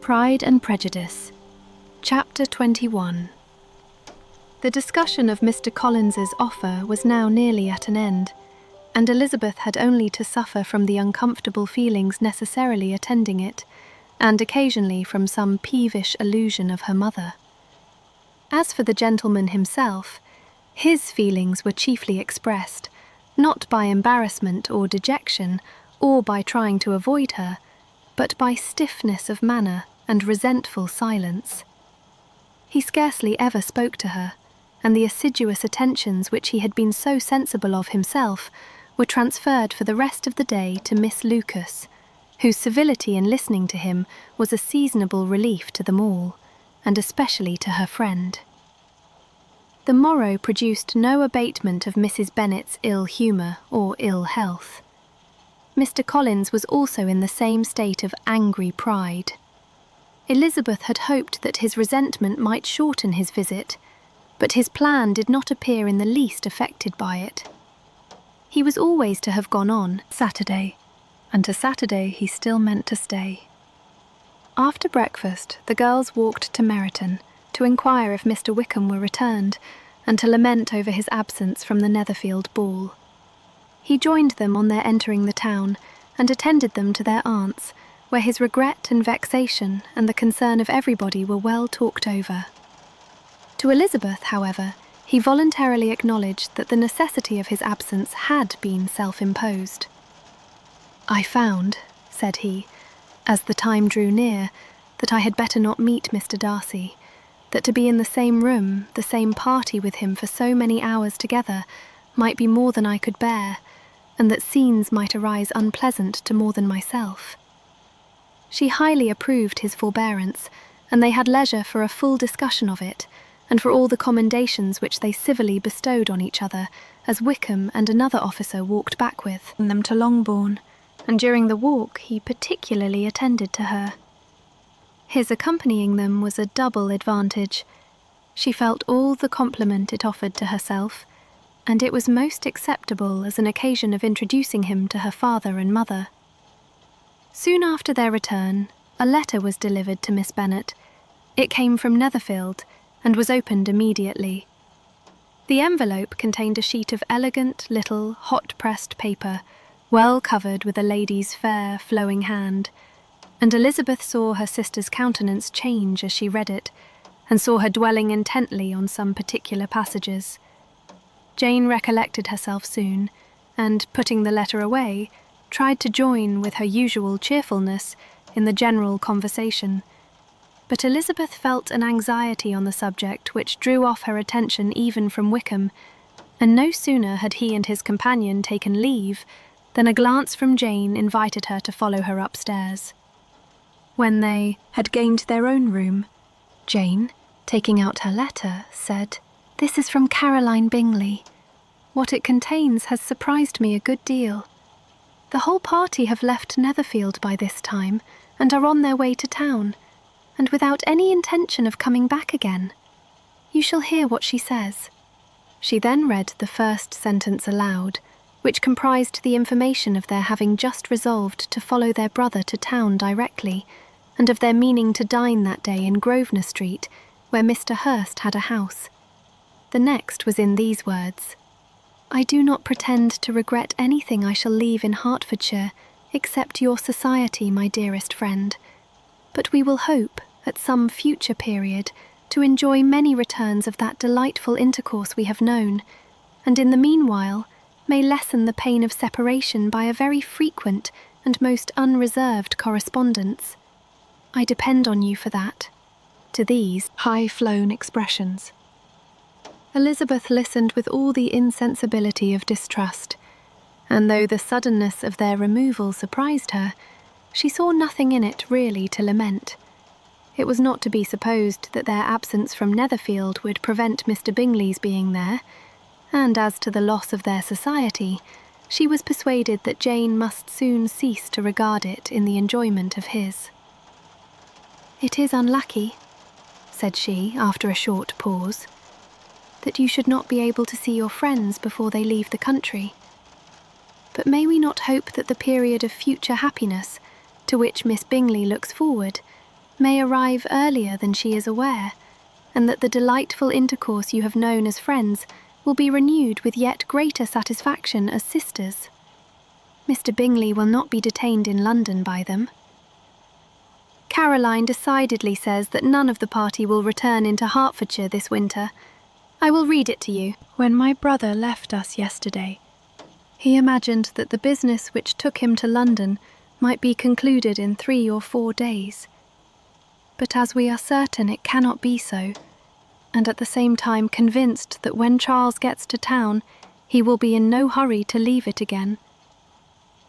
Pride and Prejudice, Chapter 21. The discussion of Mr. Collins's offer was now nearly at an end, and Elizabeth had only to suffer from the uncomfortable feelings necessarily attending it, and occasionally from some peevish allusion of her mother. As for the gentleman himself, his feelings were chiefly expressed, not by embarrassment or dejection, or by trying to avoid her, but by stiffness of manner and resentful silence. He scarcely ever spoke to her, and the assiduous attentions which he had been so sensible of himself were transferred for the rest of the day to Miss Lucas, whose civility in listening to him was a seasonable relief to them all, and especially to her friend. The morrow produced no abatement of Mrs. Bennet's ill humour or ill health. Mr. Collins was also in the same state of angry pride. Elizabeth had hoped that his resentment might shorten his visit, but his plan did not appear in the least affected by it. He was always to have gone on Saturday, and to Saturday he still meant to stay. After breakfast, the girls walked to Meryton to inquire if Mr. Wickham were returned, and to lament over his absence from the Netherfield ball. He joined them on their entering the town, and attended them to their aunt's, where his regret and vexation and the concern of everybody were well talked over. To Elizabeth, however, he voluntarily acknowledged that the necessity of his absence had been self-imposed. "I found," said he, as the time drew near, "that I had better not meet Mr. Darcy, that to be in the same room, the same party with him for so many hours together, might be more than I could bear, and that scenes might arise unpleasant to more than myself." She highly approved his forbearance, and they had leisure for a full discussion of it, and for all the commendations which they civilly bestowed on each other, as Wickham and another officer walked back with them to Longbourn, and during the walk he particularly attended to her. His accompanying them was a double advantage. She felt all the compliment it offered to herself, and it was most acceptable as an occasion of introducing him to her father and mother. Soon after their return, a letter was delivered to Miss Bennet. It came from Netherfield, and was opened immediately. The envelope contained a sheet of elegant little hot-pressed paper, well covered with a lady's fair, flowing hand, and Elizabeth saw her sister's countenance change as she read it, and saw her dwelling intently on some particular passages. Jane recollected herself soon, and, putting the letter away, tried to join with her usual cheerfulness in the general conversation. But Elizabeth felt an anxiety on the subject which drew off her attention even from Wickham, and no sooner had he and his companion taken leave than a glance from Jane invited her to follow her upstairs. When they had gained their own room, Jane, taking out her letter, said, "This is from Caroline Bingley. What it contains has surprised me a good deal. The whole party have left Netherfield by this time, and are on their way to town, and without any intention of coming back again. You shall hear what she says." She then read the first sentence aloud, which comprised the information of their having just resolved to follow their brother to town directly, and of their meaning to dine that day in Grosvenor Street, where Mr. Hurst had a house. The next was in these words: "I do not pretend to regret anything I shall leave in Hertfordshire, except your society, my dearest friend. But we will hope, at some future period, to enjoy many returns of that delightful intercourse we have known, and in the meanwhile may lessen the pain of separation by a very frequent and most unreserved correspondence. I depend on you for that." To these high-flown expressions Elizabeth listened with all the insensibility of distrust, and though the suddenness of their removal surprised her, she saw nothing in it really to lament. It was not to be supposed that their absence from Netherfield would prevent Mr. Bingley's being there, and as to the loss of their society, she was persuaded that Jane must soon cease to regard it in the enjoyment of his. "It is unlucky," said she, after a short pause, "that you should not be able to see your friends before they leave the country. But may we not hope that the period of future happiness, to which Miss Bingley looks forward, may arrive earlier than she is aware, and that the delightful intercourse you have known as friends will be renewed with yet greater satisfaction as sisters. Mr. Bingley will not be detained in London by them. Caroline decidedly says that none of the party will return into Hertfordshire this winter. I will read it to you. When my brother left us yesterday, he imagined that the business which took him to London might be concluded in 3 or 4 days. But as we are certain it cannot be so, and at the same time convinced that when Charles gets to town, he will be in no hurry to leave it again,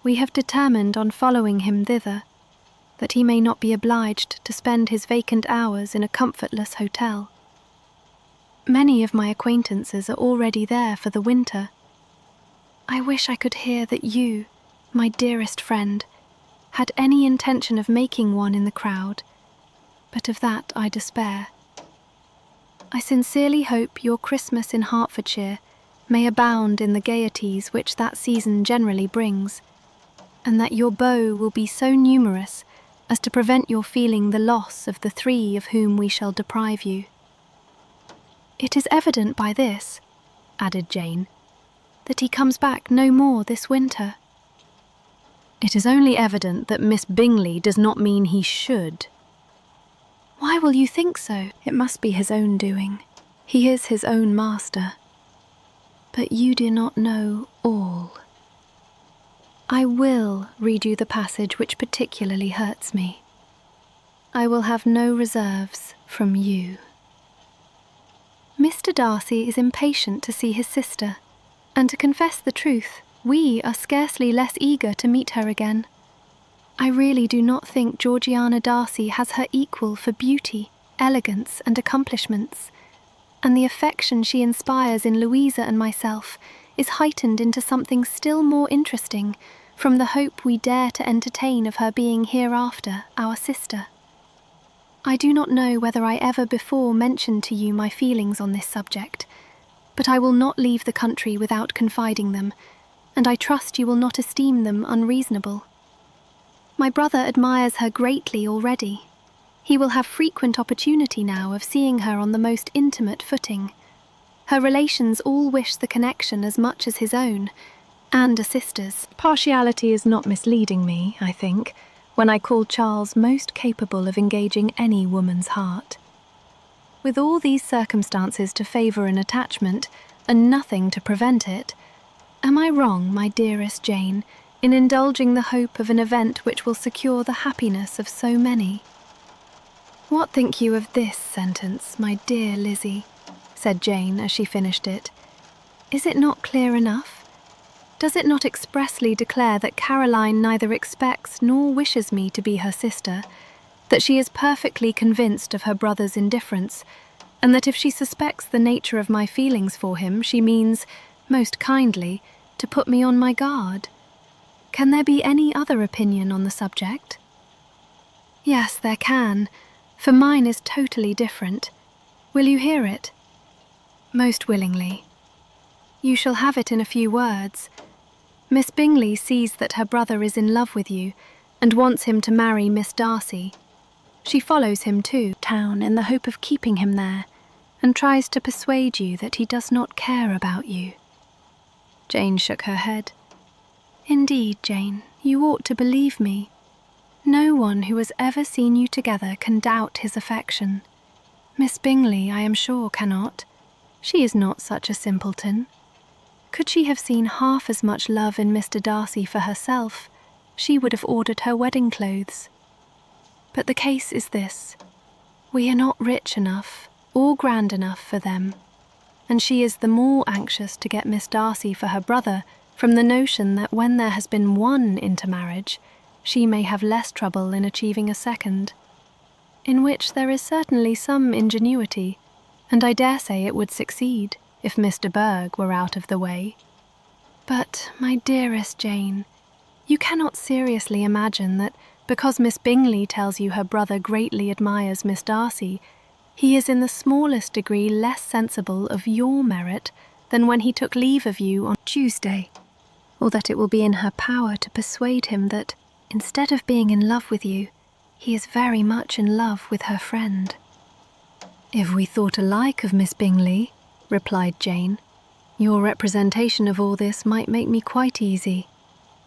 we have determined on following him thither, that he may not be obliged to spend his vacant hours in a comfortless hotel. Many of my acquaintances are already there for the winter. I wish I could hear that you, my dearest friend, had any intention of making one in the crowd, but of that I despair. I sincerely hope your Christmas in Hertfordshire may abound in the gaieties which that season generally brings, and that your beaux will be so numerous as to prevent your feeling the loss of the 3 of whom we shall deprive you. It is evident by this, added Jane, that he comes back no more this winter. It is only evident that Miss Bingley does not mean he should. Why will you think so? It must be his own doing. He is his own master. But you do not know all. I will read you the passage which particularly hurts me. I will have no reserves from you. Mr. Darcy is impatient to see his sister, and to confess the truth, we are scarcely less eager to meet her again. I really do not think Georgiana Darcy has her equal for beauty, elegance, and accomplishments, and the affection she inspires in Louisa and myself is heightened into something still more interesting from the hope we dare to entertain of her being hereafter our sister. I do not know whether I ever before mentioned to you my feelings on this subject, but I will not leave the country without confiding them, and I trust you will not esteem them unreasonable. My brother admires her greatly already. He will have frequent opportunity now of seeing her on the most intimate footing. Her relations all wish the connection as much as his own, and a sister's. Partiality is not misleading me, I think, when I call Charles most capable of engaging any woman's heart. With all these circumstances to favour an attachment, and nothing to prevent it, am I wrong, my dearest Jane, in indulging the hope of an event which will secure the happiness of so many? What think you of this sentence, my dear Lizzie? Said Jane as she finished it. Is it not clear enough? Does it not expressly declare that Caroline neither expects nor wishes me to be her sister, that she is perfectly convinced of her brother's indifference, and that if she suspects the nature of my feelings for him, she means, most kindly, to put me on my guard? Can there be any other opinion on the subject? Yes, there can, for mine is totally different. Will you hear it? Most willingly. You shall have it in a few words. Miss Bingley sees that her brother is in love with you, and wants him to marry Miss Darcy. She follows him to town in the hope of keeping him there, and tries to persuade you that he does not care about you. Jane shook her head. Indeed, Jane, you ought to believe me. No one who has ever seen you together can doubt his affection. Miss Bingley, I am sure, cannot. She is not such a simpleton. Could she have seen half as much love in Mr. Darcy for herself, she would have ordered her wedding clothes. But the case is this. We are not rich enough or grand enough for them, and she is the more anxious to get Miss Darcy for her brother from the notion that when there has been one intermarriage, she may have less trouble in achieving a second, in which there is certainly some ingenuity, and I dare say it would succeed if Mr. Berg were out of the way. But, my dearest Jane, you cannot seriously imagine that because Miss Bingley tells you her brother greatly admires Miss Darcy, he is in the smallest degree less sensible of your merit than when he took leave of you on Tuesday, or that it will be in her power to persuade him that, instead of being in love with you, He is very much in love with her friend." "If we thought alike of Miss Bingley," replied Jane, "your representation of all this might make me quite easy.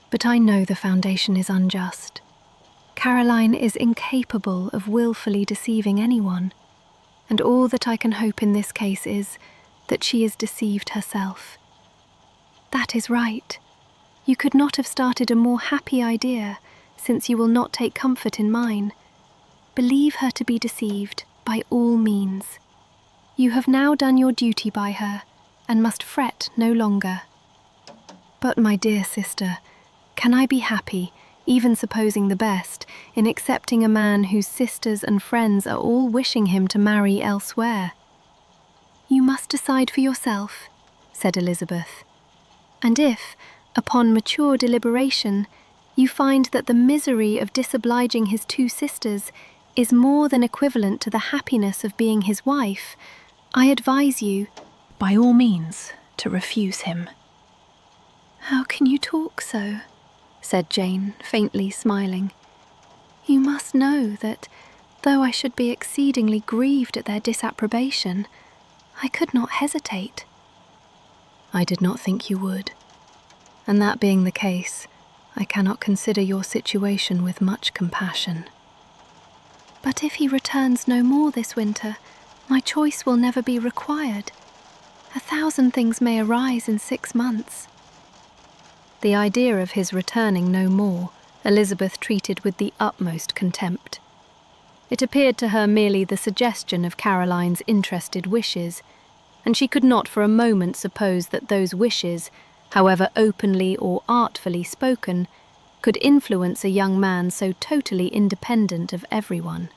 But I know the foundation is unjust. Caroline is incapable of willfully deceiving anyone, and all that I can hope in this case is that she is deceived herself." "That is right. You could not have started a more happy idea, since you will not take comfort in mine. Believe her to be deceived, by all means. You have now done your duty by her, and must fret no longer." "But, my dear sister, can I be happy, even supposing the best, in accepting a man whose sisters and friends are all wishing him to marry elsewhere?" "You must decide for yourself," said Elizabeth. "And if, upon mature deliberation, you find that the misery of disobliging his two sisters is more than equivalent to the happiness of being his wife, I advise you, by all means, to refuse him." "How can you talk so?" said Jane, faintly smiling. "You must know that, though I should be exceedingly grieved at their disapprobation, I could not hesitate." "I did not think you would. And that being the case, I cannot consider your situation with much compassion." "But if he returns no more this winter, my choice will never be required. 1,000 things may arise in 6 months." The idea of his returning no more, Elizabeth treated with the utmost contempt. It appeared to her merely the suggestion of Caroline's interested wishes, and she could not for a moment suppose that those wishes, however openly or artfully spoken, could influence a young man so totally independent of everyone.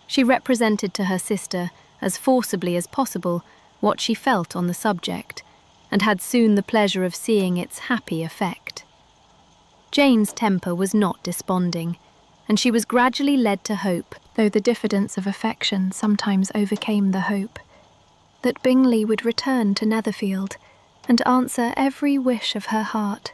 She represented to her sister, as forcibly as possible, what she felt on the subject, and had soon the pleasure of seeing its happy effect. Jane's temper was not desponding, and she was gradually led to hope, though the diffidence of affection sometimes overcame the hope, that Bingley would return to Netherfield and answer every wish of her heart.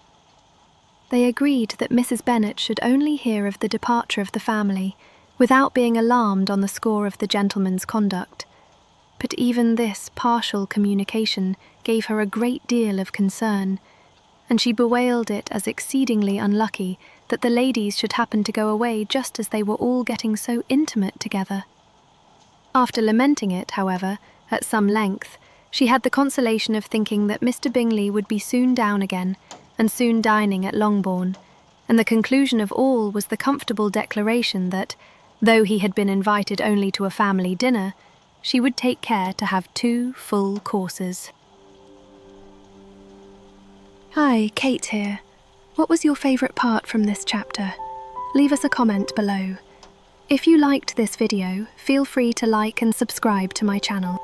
They agreed that Mrs. Bennet should only hear of the departure of the family, without being alarmed on the score of the gentleman's conduct. But even this partial communication gave her a great deal of concern, and she bewailed it as exceedingly unlucky that the ladies should happen to go away just as they were all getting so intimate together. After lamenting it, however, at some length, she had the consolation of thinking that Mr. Bingley would be soon down again, and soon dining at Longbourn, and the conclusion of all was the comfortable declaration that, though he had been invited only to a family dinner, she would take care to have 2 full courses. Hi, Kate here. What was your favourite part from this chapter? Leave us a comment below. If you liked this video, feel free to like and subscribe to my channel.